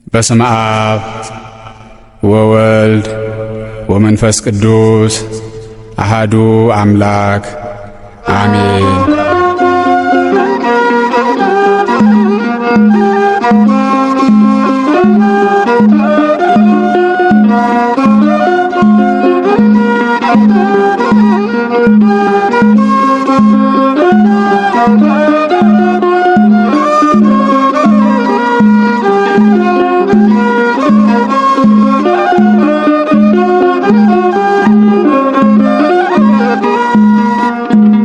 በስመ አብ ወወልድ ወመንፈስ ቅዱስ አሃዱ አምላክ አሜን።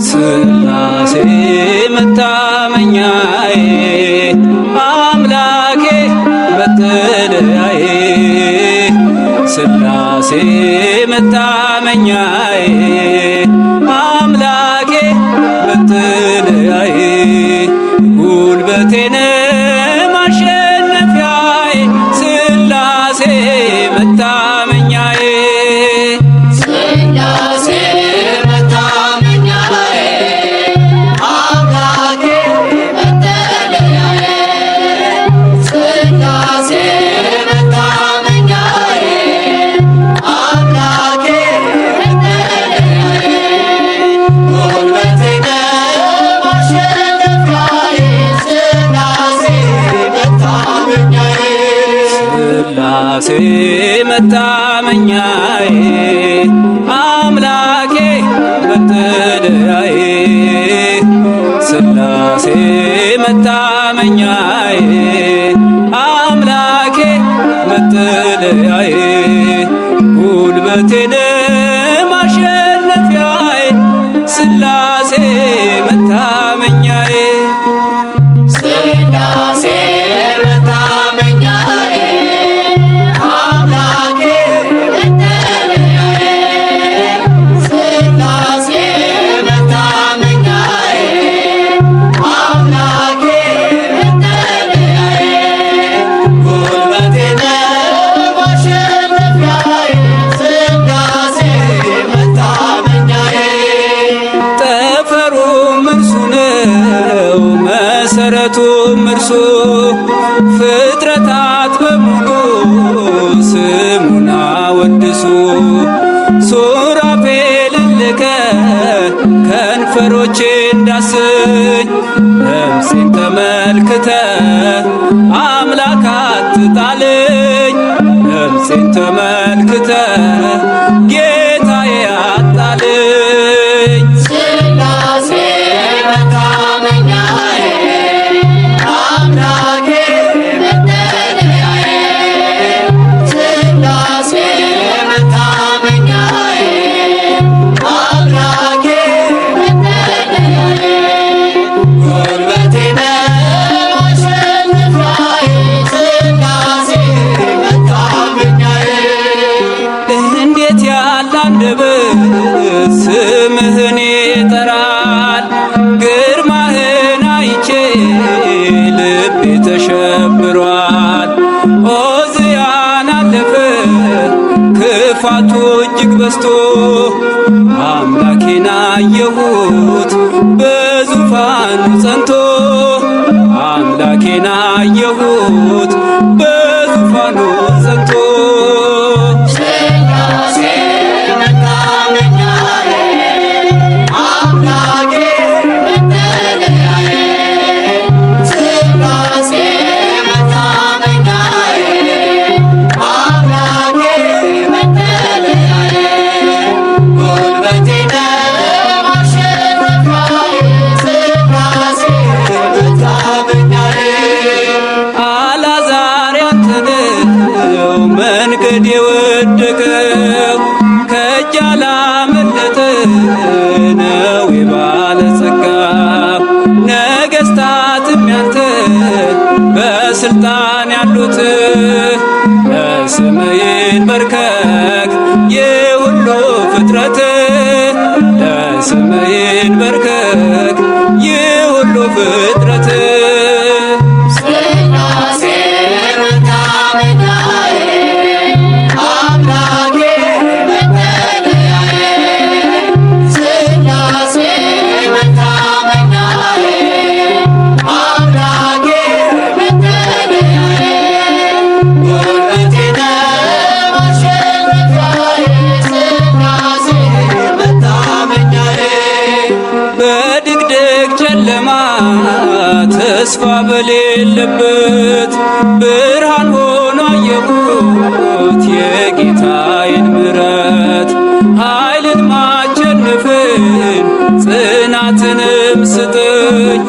ስላሴ መታመኛዬ አምላኬ መጠለያዬ ስላሴ መታመኛዬ አምላኬ መጠለያዬ ጉልበቴን ማሸነፊያዬ ስላሴ መታመኛዬ ስላሴ መታመኛዬ አምላኬ መጠለያዬ ስላሴ መታመኛዬ አምላኬ መጠለያዬ ጉልበቴን ማሸነፊያዬ ስላሴ መታመኛዬ መሰረቱም እርሱ ፍጥረታት በሙሉ ስሙን አወድሱ። ሱራፌልን ልከ ከንፈሮቼን ዳስኝ ነፍሴን ተመልክተ አምላክ አትጣልኝ ነፍሴን ተመልክተ ጌታዬ አጣልኝ ስምህን ይጠራል ግርማህን አይቼ ልቤ ተሸብሯል። ዖዝያን አለፈ ክፋቱ እጅግ በዝቶ አምላኬን አየሁት በዙፋኑ ጸንቶ አምላኬን አየሁት በዙፋኑ ጸንቶ መንገድ የወደቀው ከእጅ አላመለጠ ነው የባለጸጋ ነገሥታትም ያንተ በስልጣን ያሉት ለስምህ ይንበርከክ የሁሉ ፍጥረት ለስምህ ይንበርከክ የሁሉ ፍጥረት ብርሃን ሆኖ አየሁት የጌታዬን ምሕረት። ኃይልን ማቸነፍን ጽናትንም ስጠኝ፣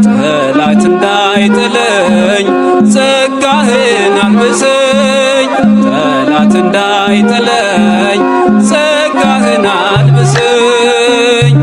ጠላት እንዳይጥለኝ ጸጋህን አልብሰኝ፣ ጠላት እንዳይጥለኝ ጸጋህን አልብሰኝ።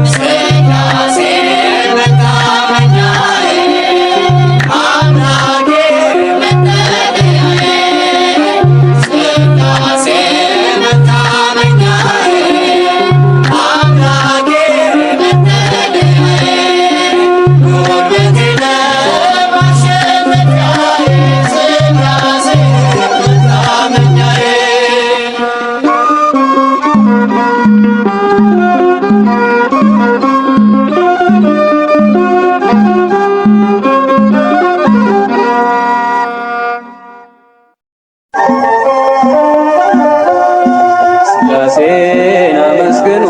ሥላሴን አመስግኑ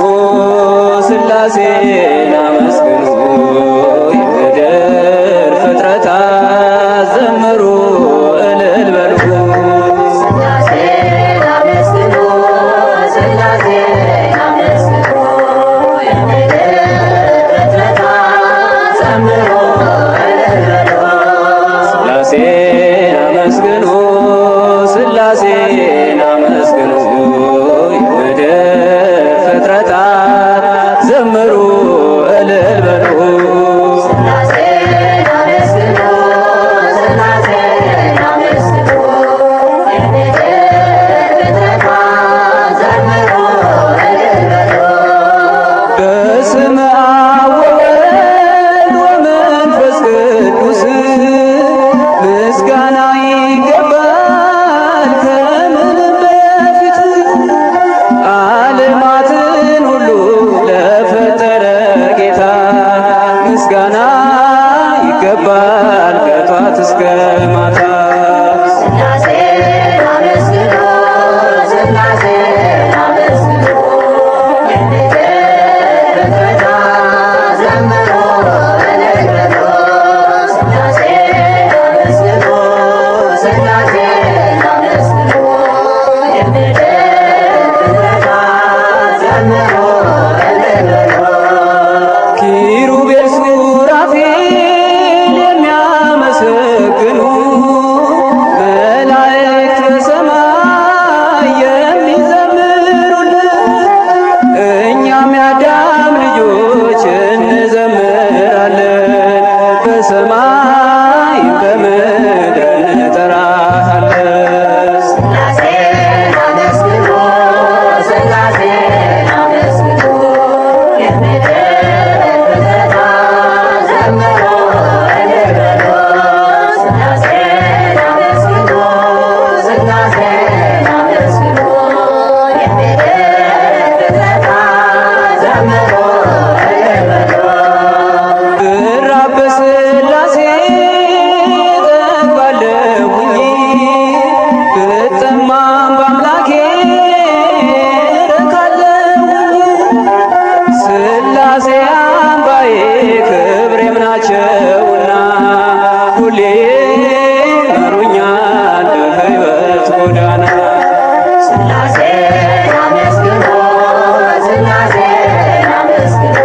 ሥላሴን አመስግኑ የምድር ፍጥረታት ዘምሩ እልል በሉ። ሥላሴን አመስግኑ ሥላሴን አመስግኑ የምድር ፍጥረታት ዘምሩ እልል በሉ። ሥላሴን አመስግኑ ሥላሴን አመስግኑ ፍጥረታት ዘምሩ እልል በሉ። ሥላሴን አመስግኑ ሥላሴን አመስግኑ የምድር ፍጥረታት ዘምሩ እልል በሉ። በስመ አብ ወወልድ ወመንፈስ ቅዱስ ምስጋና ይገባል ከምንም በፊት ዓለማትን ሁሉ ለፈጠረ ጌታ ምስጋና ይገባል ከጧት እስከ ማታ። ሥላሴን አመስግኑ ሥላሴን አመስግኑ የምድር ፍጥረታት ዘምሩ እልል በሉ። ሥላሴን አመስግኑ ሥላሴን አመስግኑ የምድር ፍጥረታት ዘምሩ እልል በሉ። ኪሩቤል ሱራፌል የሚያመሰግኑ መላእክት በሰማይ የሚዘምሩልን እኛም የአዳም ልጆች እንዘምራለን በሰማይ በምድር እንጠራሃለን። ሥላሴን አመስግኑ ሥላሴን አመስግኑ የምድር ፍጥረታት ዘምሩ እልል በሉ። ሥላሴን አመስግኑ ሥላሴን አመስግኑ የምድር ፍጥረታት ዘምሩ እልል በሉ። ብራብ በሥላሴ እጠግባለሁኝ ብጠማም በአምላኬ እረካለሁኝ። ሥላሴ አምባዬ ክብሬም ናቸውና ሁሌ ይመሩኛል በሕይወት ጎዳና። ሥላሴን አመስግኑ ሥላሴን አመስግኑ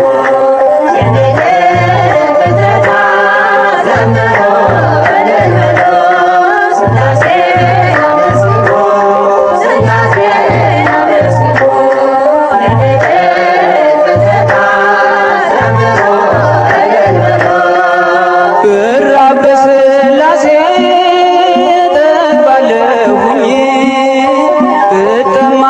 የምድር ፍጥረታት ዘምሩ እልል በሉ። ሥላሴን አመስግኑ ሥላሴን አመስግኑ የምድር ፍጥረታት ዘምሩ እልል በሉ። ብራብ በሥላሴ እጠግባለሁኝ ብጠማ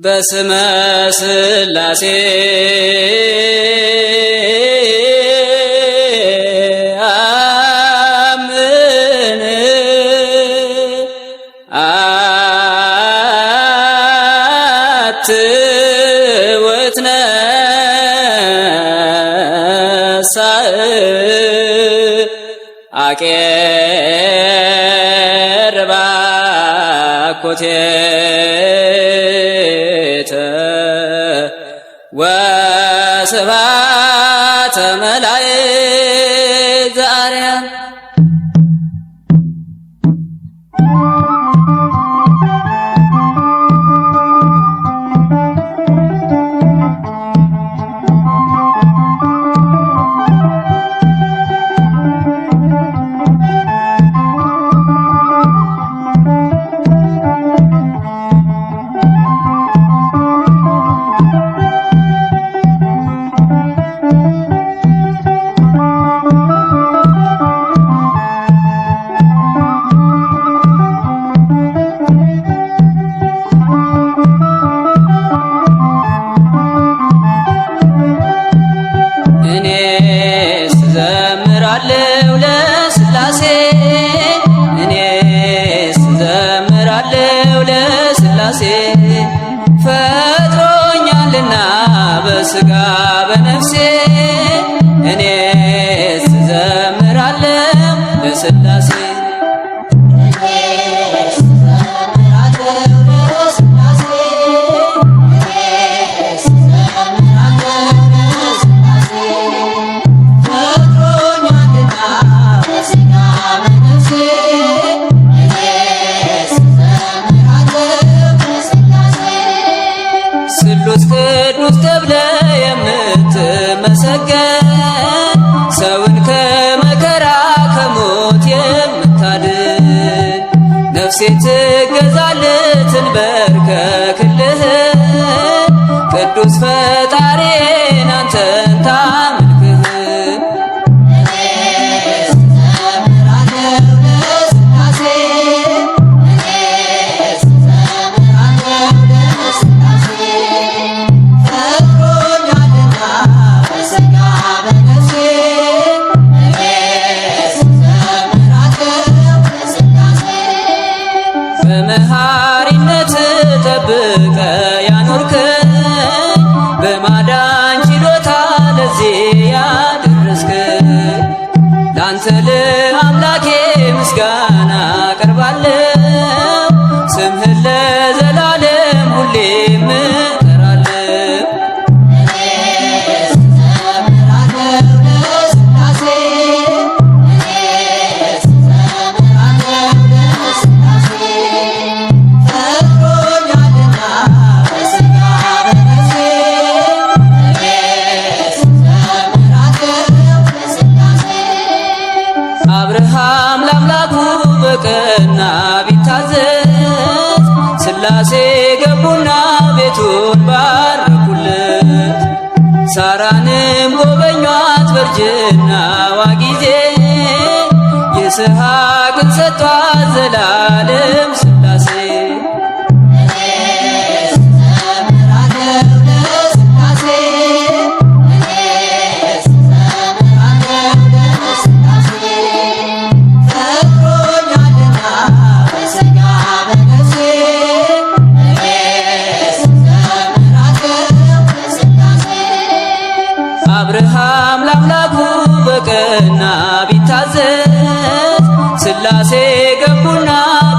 በስመ ሥላሴ አምን ወትነሣእ አቄርባ ኮቴተ ወስብሐተ መላእክት ዘአርያም ፈጥሮኛልና በሥጋ በነፍሴ እኔስ እዘምራለሁ ለሥላሴ ስሉስ ቅዱስ ተብለ የምትመሰገን ሰውን ከመከራ ከሞት የምታድን ነፍሴ ትገዛልህ ትንበርከክልህ ቅዱስ ፈጣሪን አንተን ታምልክህ በመሐሪነት ጠብቀ ያኖርከኝ በማዳን ችሎታ ለዚህ ያደረስከኝ ላንተ ለአምላኬ ምስጋና አቀርባለሁ ስምህን ለዘላለም ሁሌም እጠራለሁ። አብርሃም ለአምላኩ በቀና ቢታዘዝ ሥላሴ ገቡና ቤቱን ባረኩለት ሳራንም ጎበኟት በእርጅናዋ ጊዜ ይስሐቅን ሰጧት ዘላለም ሥላሴ አብርሃም ለአምላኩ በቀና ቢታዘዝ ሥላሴ ገቡና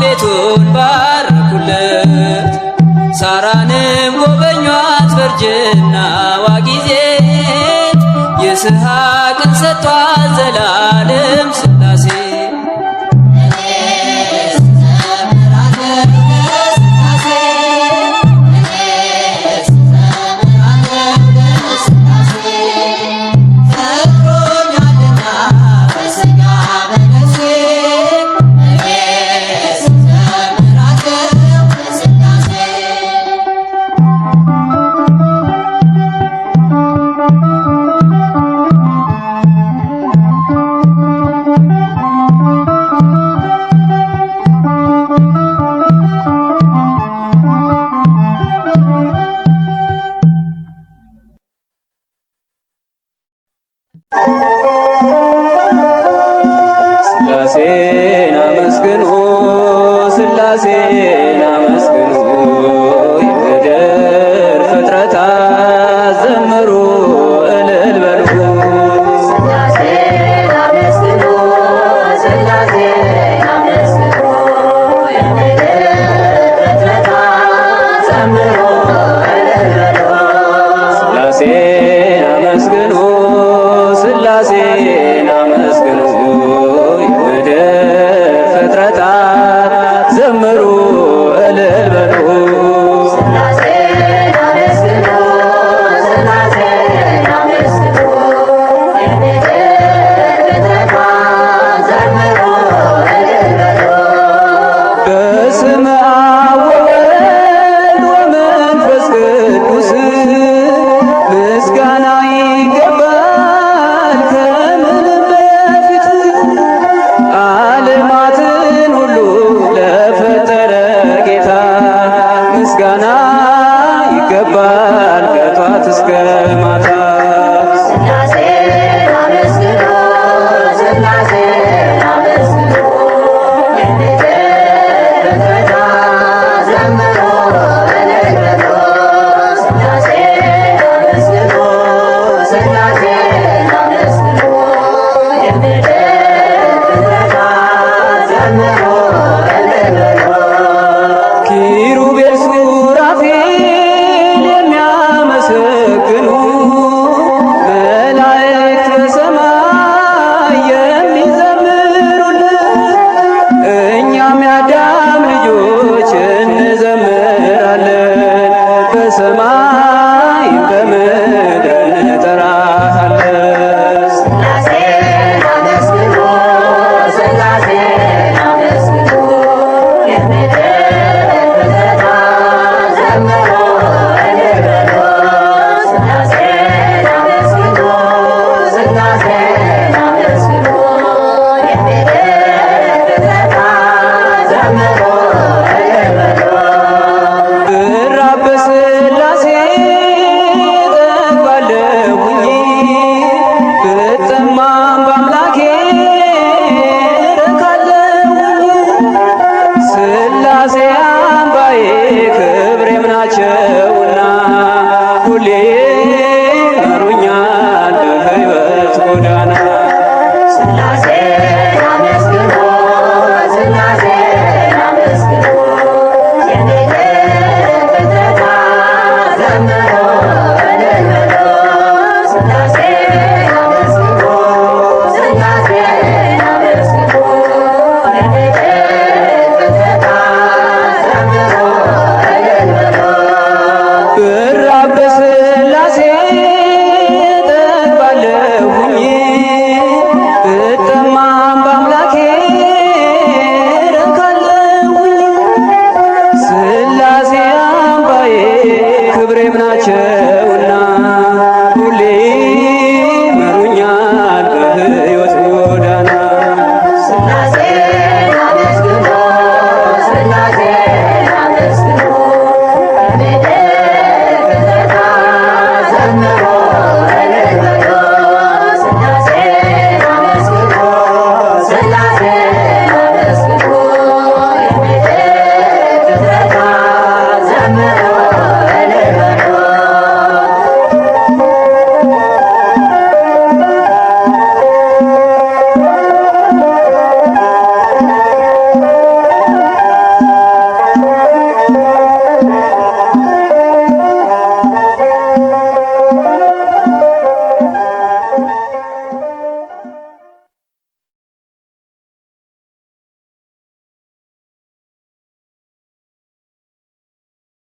ቤቱን ባረኩለት ሳራንም ጎበኟት በእርጅናዋ ጊዜ ይስሐቅን ሰጧት ዘላለም ሥላሴ ሥላሴን አመስግኑ የምድር ፍጥረታት ዘምሩ እልል በሉ። ሥላሴን አመስግኑ ሥላሴን አመስግኑ የምድር ፍጥረታት ዘምሩ እልል በሉ። ሥላሴን አመስግኑ ሥላሴን አመስግኑ የምድር ፍጥረታት ዘምሩ እልል በሉ። ሥላሴን አመስግኑ ሥላሴን አመስግኑ የምድር ፍጥረታት ዘምሩ እልል በሉ። በስመ አብ ወወልድ ወመንፈስ ቅዱስ